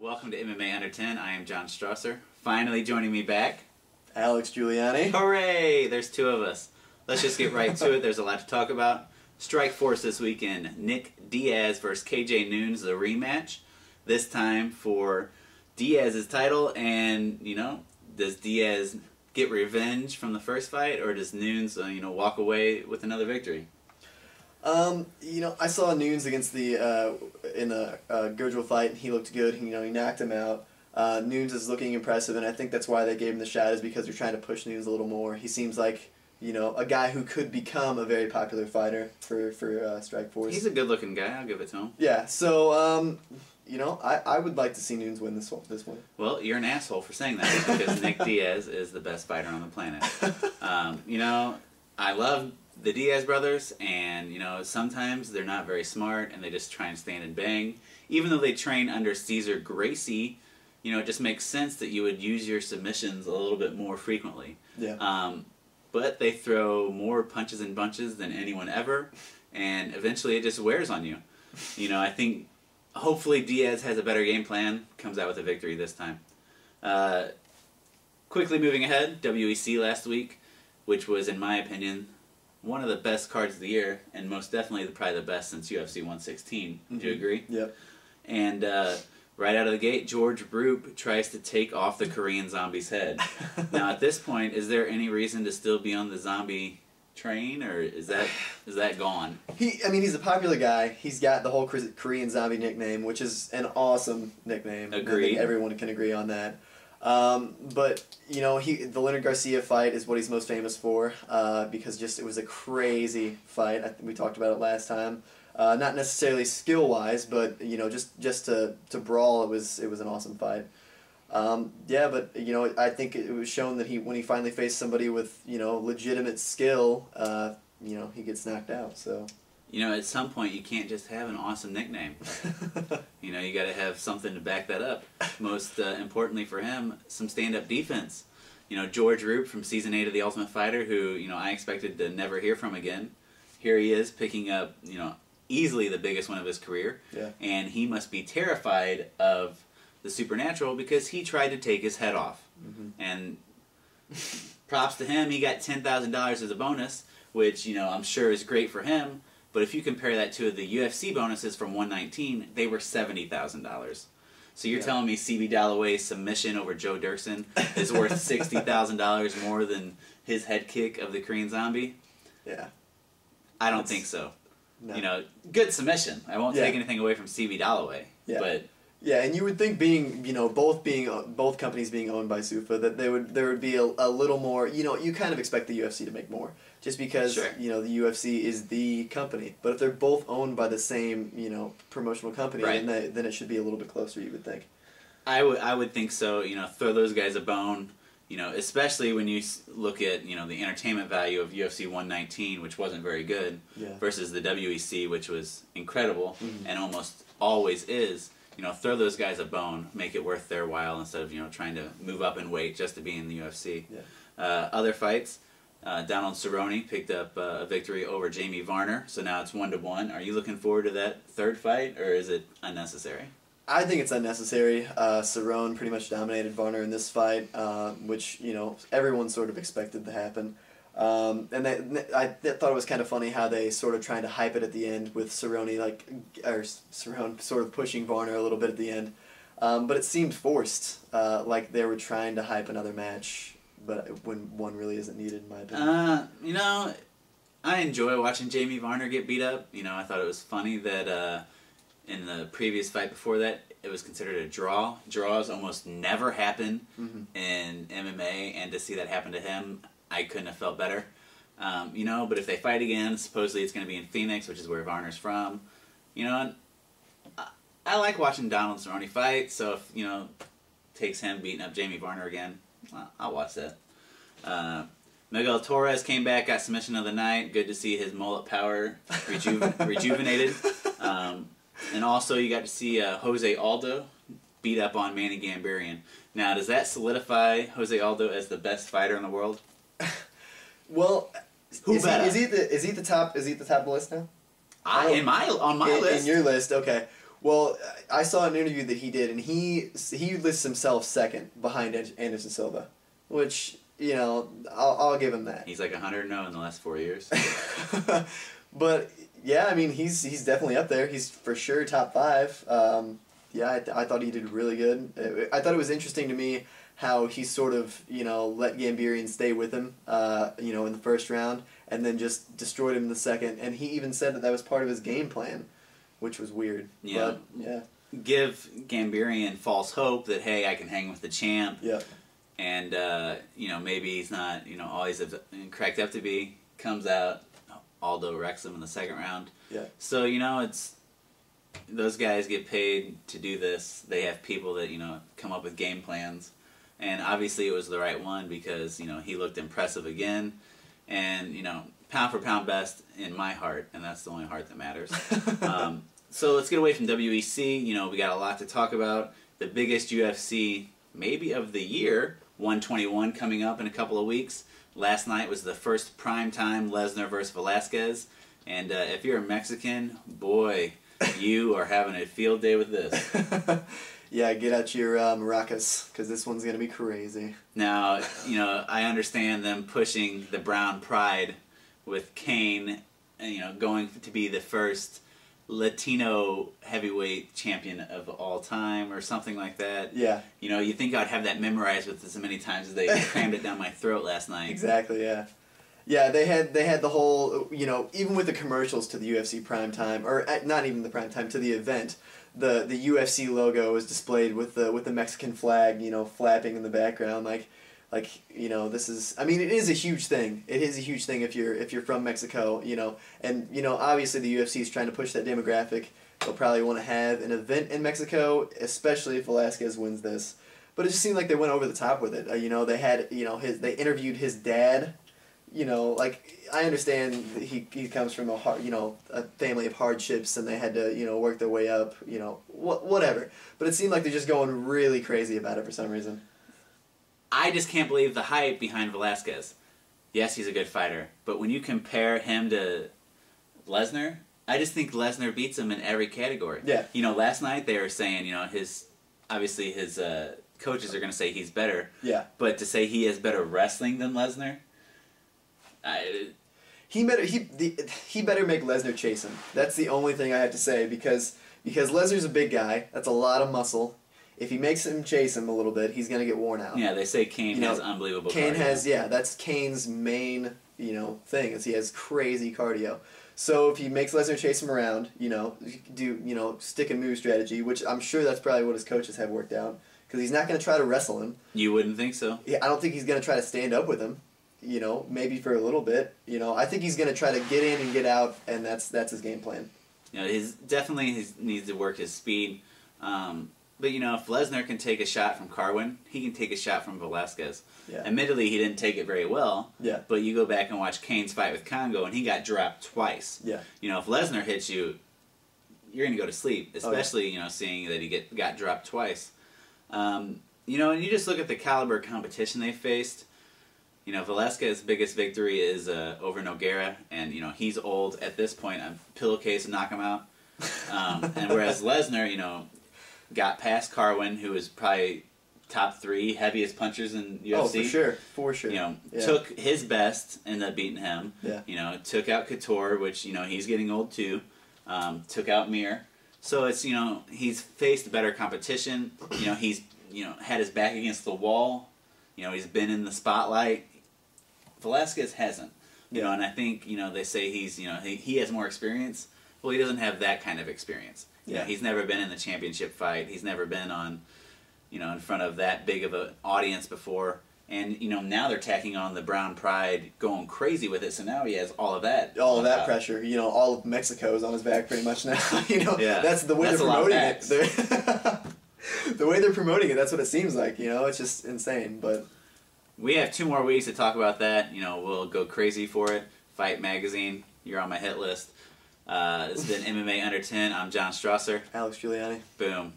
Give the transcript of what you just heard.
Welcome to MMA Under 10. I am John Strasser. Finally joining me back, Alex Giuliani. Hooray! There's two of us. Let's just get right to it. There's a lot to talk about. Strikeforce this weekend. Nick Diaz versus KJ Noons, the rematch. This time for Diaz's title. And, does Diaz get revenge from the first fight, or does Noons, walk away with another victory? I saw Noons against the in the Gurgel fight, and he looked good. He knocked him out. Noons is looking impressive, and I think that's why they gave him the shot, is because they're trying to push Noons a little more. He seems like a guy who could become a very popular fighter for Strikeforce. He's a good-looking guy. I'll give it to him. Yeah. So I would like to see Noons win this one. Well, you're an asshole for saying that, because Nick Diaz is the best fighter on the planet. I love the Diaz brothers, and sometimes they're not very smart and they just try and stand and bang. Even though they train under Cesar Gracie, it just makes sense that you would use your submissions a little bit more frequently. Yeah. But they throw more punches and bunches than anyone ever, and eventually it just wears on you. I think hopefully Diaz has a better game plan, comes out with a victory this time. Quickly moving ahead, WEC last week, which was, in my opinion, one of the best cards of the year, and most definitely probably the best since UFC 116. Mm-hmm. Do you agree? Yep. And right out of the gate, George Roop tries to take off the Korean zombie's head. Now, at this point, is there any reason to still be on the zombie train, or is that gone? He's a popular guy. He's got the whole Korean zombie nickname, which is an awesome nickname. Agreed. I think everyone can agree on that. But the Leonard Garcia fight is what he's most famous for, because it was a crazy fight. We talked about it last time. Not necessarily skill wise, but just to brawl, it was an awesome fight. But I think it was shown that when he finally faced somebody with legitimate skill, he gets knocked out. So. At some point you can't just have an awesome nickname. You got to have something to back that up. Most importantly for him, some stand-up defense. George Roop from Season 8 of The Ultimate Fighter, who I expected to never hear from again. Here he is picking up, easily the biggest one of his career. Yeah. And he must be terrified of the supernatural because he tried to take his head off. Mm-hmm. And props to him, he got $10,000 as a bonus, which, I'm sure is great for him. But if you compare that to the UFC bonuses from 119, they were $70,000. So you're telling me CB Dalloway's submission over Joe Dirksen is worth $60,000 more than his head kick of the Korean Zombie? Yeah. I don't think so. No. Good submission. I won't take anything away from CB Dalloway. Yeah. But yeah, and you would think both companies being owned by Zuffa, that there would be a little more. You kind of expect the UFC to make more, just because sure. The UFC is the company. But if they're both owned by the same promotional company, right, then it should be a little bit closer. You would think. I would think so. Throw those guys a bone. Especially when you look at the entertainment value of UFC 119, which wasn't very good, versus the WEC, which was incredible, mm-hmm, and almost always is. Throw those guys a bone, make it worth their while instead of trying to move up in weight just to be in the UFC. Yeah. Other fights, Donald Cerrone picked up a victory over Jamie Varner, so now it's 1-1. Are you looking forward to that third fight, or is it unnecessary? I think it's unnecessary. Cerrone pretty much dominated Varner in this fight, which everyone sort of expected to happen. I thought it was kind of funny how they sort of tried to hype it at the end with Cerrone sort of pushing Varner a little bit at the end, but it seemed forced, like they were trying to hype another match, but when one really isn't needed, in my opinion. I enjoy watching Jamie Varner get beat up. I thought it was funny that in the previous fight before that, it was considered a draw. Draws almost never happen, mm-hmm, in MMA, and to see that happen to him, I couldn't have felt better. But if they fight again, supposedly it's going to be in Phoenix, which is where Varner's from. I like watching Donald Cerrone fight, so if, takes him beating up Jamie Varner again, I'll watch that. Miguel Torres came back, got submission of the night. Good to see his mullet power rejuvenated. And also you got to see Jose Aldo beat up on Manny Gambarian. Now, does that solidify Jose Aldo as the best fighter in the world? Well, is he at the top of the list now? On my list. In your list, okay. Well, I saw an interview that he did, and he lists himself second behind Anderson Silva, which, you know, I'll give him that. He's like 100-0 in the last 4 years. But yeah, I mean, he's definitely up there. He's for sure top 5. Yeah, I thought he did really good. I thought it was interesting to me how he sort of, you know, let Gambirian stay with him, you know, in the first round, and then just destroyed him in the second. And he even said that was part of his game plan, which was weird. Yeah. But, yeah. Give Gambirian false hope that, hey, I can hang with the champ. Yeah. And, you know, maybe he's not, you know, all he's cracked up to be. Comes out, Aldo wrecks him in the second round. Yeah. So, you know, those guys get paid to do this. They have people that, you know, come up with game plans. And obviously it was the right one because, you know, he looked impressive again. And, you know, pound for pound best in my heart, and that's the only heart that matters. So let's get away from WEC. You know, we got a lot to talk about. The biggest UFC maybe of the year, 121 coming up in a couple of weeks. Last night was the first primetime Lesnar versus Velasquez. And if you're a Mexican, boy, you are having a field day with this. Yeah, get out your maracas, because this one's going to be crazy. Now, you know, I understand them pushing the Brown Pride with Kane, you know, going to be the first Latino heavyweight champion of all time or something like that. Yeah. You know, you think I'd have that memorized with as many times as they crammed it down my throat last night. Exactly, yeah. Yeah, they had the whole, you know, even with the commercials to the UFC primetime, or not even the primetime, to the event, the UFC logo is displayed with the Mexican flag, you know, flapping in the background, like you know, this is, I mean, it is a huge thing. It is a huge thing if you're from Mexico, you know, and you know, obviously the UFC is trying to push that demographic. They'll probably want to have an event in Mexico, especially if Velasquez wins this. But it just seemed like they went over the top with it. You know, they had, you know, they interviewed his dad. You know, like, I understand he comes from a family of hardships, and they had to, you know, work their way up, you know, whatever. But it seemed like they're just going really crazy about it for some reason. I just can't believe the hype behind Velasquez. Yes, he's a good fighter, but when you compare him to Lesnar, I just think Lesnar beats him in every category. Yeah. You know, last night they were saying, you know, obviously his coaches are going to say he's better. Yeah. But to say he has better wrestling than Lesnar, he better make Lesnar chase him. That's the only thing I have to say, because Lesnar's a big guy. That's a lot of muscle. If he makes him chase him a little bit, he's gonna get worn out. Yeah, they say Kane has unbelievable cardio. That's Kane's main, you know, thing, is he has crazy cardio. So if he makes Lesnar chase him around, you know, stick and move strategy, which I'm sure that's probably what his coaches have worked out, because he's not gonna try to wrestle him. You wouldn't think so. Yeah, I don't think he's gonna try to stand up with him. You know, maybe for a little bit. You know, I think he's gonna try to get in and get out, and that's his game plan. You know, he needs to work his speed. But, you know, if Lesnar can take a shot from Carwin, he can take a shot from Velasquez. Yeah. Admittedly, he didn't take it very well. Yeah. But you go back and watch Kane's fight with Congo, and he got dropped twice. Yeah. You know, if Lesnar hits you, you're going to go to sleep, especially, you know, seeing that he got dropped twice. You know, and you just look at the caliber of competition they faced. You know, Velasquez's biggest victory is over Nogueira, and, you know, he's old at this point. A pillowcase to knock him out. And whereas Lesnar, you know, got past Carwin, who is probably top 3 heaviest punchers in UFC. Oh, for sure. You know, took his best, ended up beating him. Yeah. You know, took out Couture, which, you know, he's getting old too. Took out Mir. So it's, you know, he's faced better competition. You know, he's, you know, had his back against the wall. You know, he's been in the spotlight. Velasquez hasn't. You know, and I think, you know, they say he's, you know, he has more experience. Well, he doesn't have that kind of experience. You know, he's never been in the championship fight. He's never been on, you know, in front of that big of an audience before. And, you know, now they're tacking on the Brown Pride, going crazy with it. So now he has all of that. All of that pressure. You know, all of Mexico is on his back pretty much now. You know, that's the way they're promoting it. The way they're promoting it, that's what it seems like. You know, it's just insane. But we have 2 more weeks to talk about that. You know, we'll go crazy for it. Fight Magazine, you're on my hit list. This has been MMA Under 10. I'm John Strasser. Alex Giuliani. Boom.